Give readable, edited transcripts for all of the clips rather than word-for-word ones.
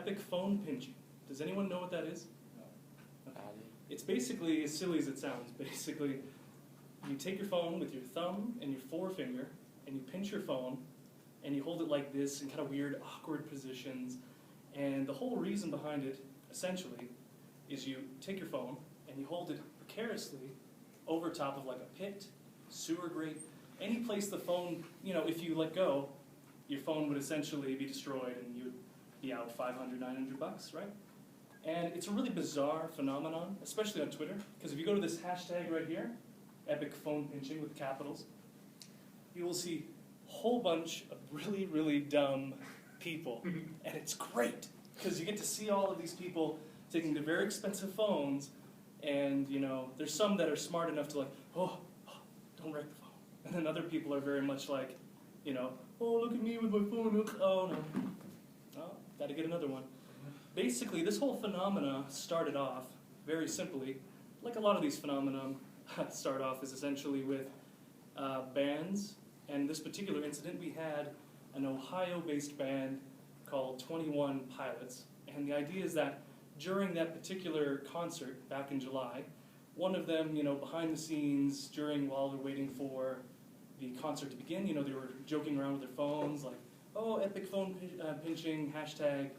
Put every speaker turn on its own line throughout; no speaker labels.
epic phone pinching. Does anyone know what that is?
No.
It's basically as silly as it sounds. Basically, you take your phone with your thumb and your forefinger, and you pinch your phone, and you hold it like this in kind of weird, awkward positions. And the whole reason behind it, essentially, is you take your phone and you hold it precariously over top of like a pit, sewer grate, any place the phone, if you let go, your phone would essentially be destroyed and you would be out $500, $900, right? And it's a really bizarre phenomenon, especially on Twitter, because if you go to this hashtag right here, epic phone pinching with capitals, you will see a whole bunch of really, really dumb people. And it's great, because you get to see all of these people taking their very expensive phones, and there's some that are smart enough to oh, don't wreck the phone. And then other people are very much like, oh, look at me with my phone, oh no. Oh, gotta get another one. Basically, this whole phenomena started off, very simply, like a lot of these phenomena start off is essentially with bands. And this particular incident, we had an Ohio-based band called 21 Pilots. And the idea is that during that particular concert back in July, one of them, behind the scenes, while they're waiting for the concert to begin, they were joking around with their phones, like, oh, epic phone pinching, hashtag.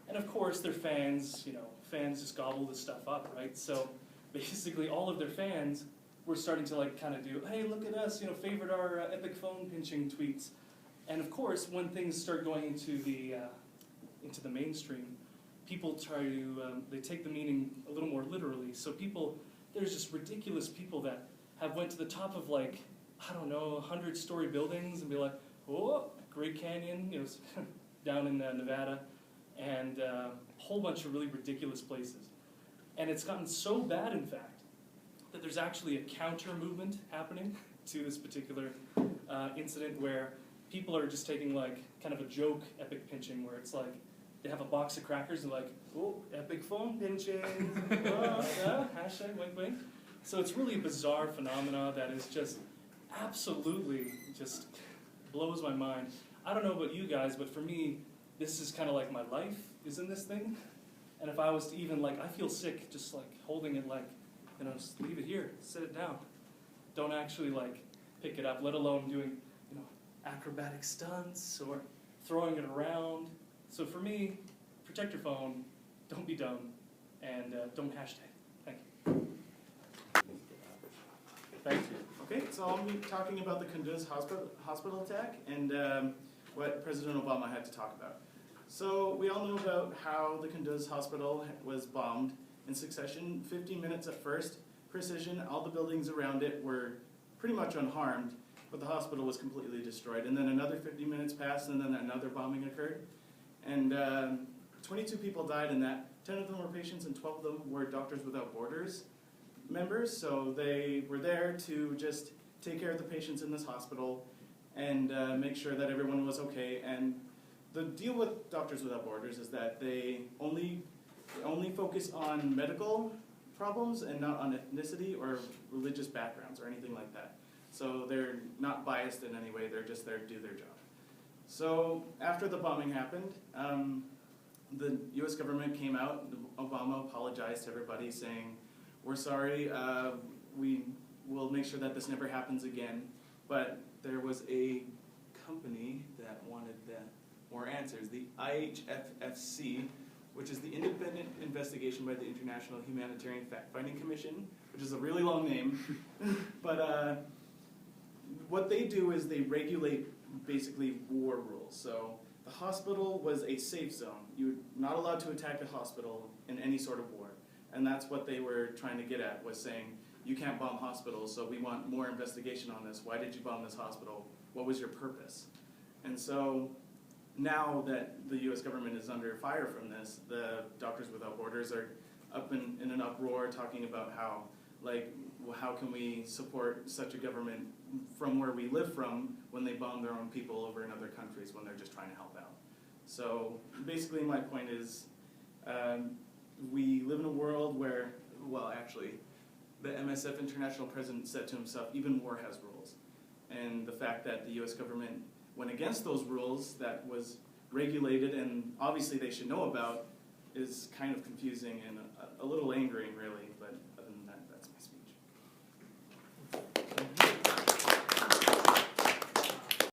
And of course, their fans, fans just gobble this stuff up, right? So basically, all of their fans were starting to kind of do, hey, look at us, favorite our epic phone pinching tweets. And of course, when things start going into the mainstream, people they take the meaning a little more literally. So there's just ridiculous people that have went to the top of 100-story buildings and be like, oh, Great Canyon, down in Nevada, and a whole bunch of really ridiculous places. And it's gotten so bad, in fact, that there's actually a counter movement happening to this particular incident where people are just taking kind of a joke epic pinching, where it's like they have a box of crackers and oh, epic phone pinching, hashtag wink wink. So it's really a bizarre phenomena that is just absolutely just blows my mind. I don't know about you guys, but for me, this is kind of like my life is in this thing. And if I was to even I feel sick just holding it just leave it here, sit it down. Don't actually pick it up, let alone doing acrobatic stunts or throwing it around. So for me, protect your phone, don't be dumb, and don't hashtag. Thank you.
Thank you. Okay, so I'll be talking about the Kunduz hospital attack and what President Obama had to talk about. So we all know about how the Kunduz hospital was bombed in succession, 15 minutes at first, precision, all the buildings around it were pretty much unharmed, but the hospital was completely destroyed. And then another 50 minutes passed, and then another bombing occurred. And 22 people died in that. 10 of them were patients, and 12 of them were Doctors Without Borders members. So they were there to just take care of the patients in this hospital and make sure that everyone was okay. And the deal with Doctors Without Borders is that they only focus on medical problems and not on ethnicity or religious backgrounds or anything like that. So they're not biased in any way, they're just there to do their job. So after the bombing happened, the US government came out, Obama apologized to everybody saying, we're sorry, we will make sure that this never happens again. But there was a company that wanted more answers, the IHFFC, which is the Independent Investigation by the International Humanitarian Fact-Finding Commission, which is a really long name. But what they do is they regulate basically war rules. So the hospital was a safe zone. You're not allowed to attack a hospital in any sort of war. And that's what they were trying to get at, was saying, you can't bomb hospitals, so we want more investigation on this. Why did you bomb this hospital? What was your purpose? And so now that the US government is under fire from this, the Doctors Without Borders are up in an uproar talking about how can we support such a government from where we live from when they bomb their own people over in other countries when they're just trying to help out. So basically my point is we live in a world where, well actually, the MSF International President said to himself, even war has rules. And the fact that the US government went against those rules that was regulated and obviously they should know about is kind of confusing and a little angering, really. But other than that,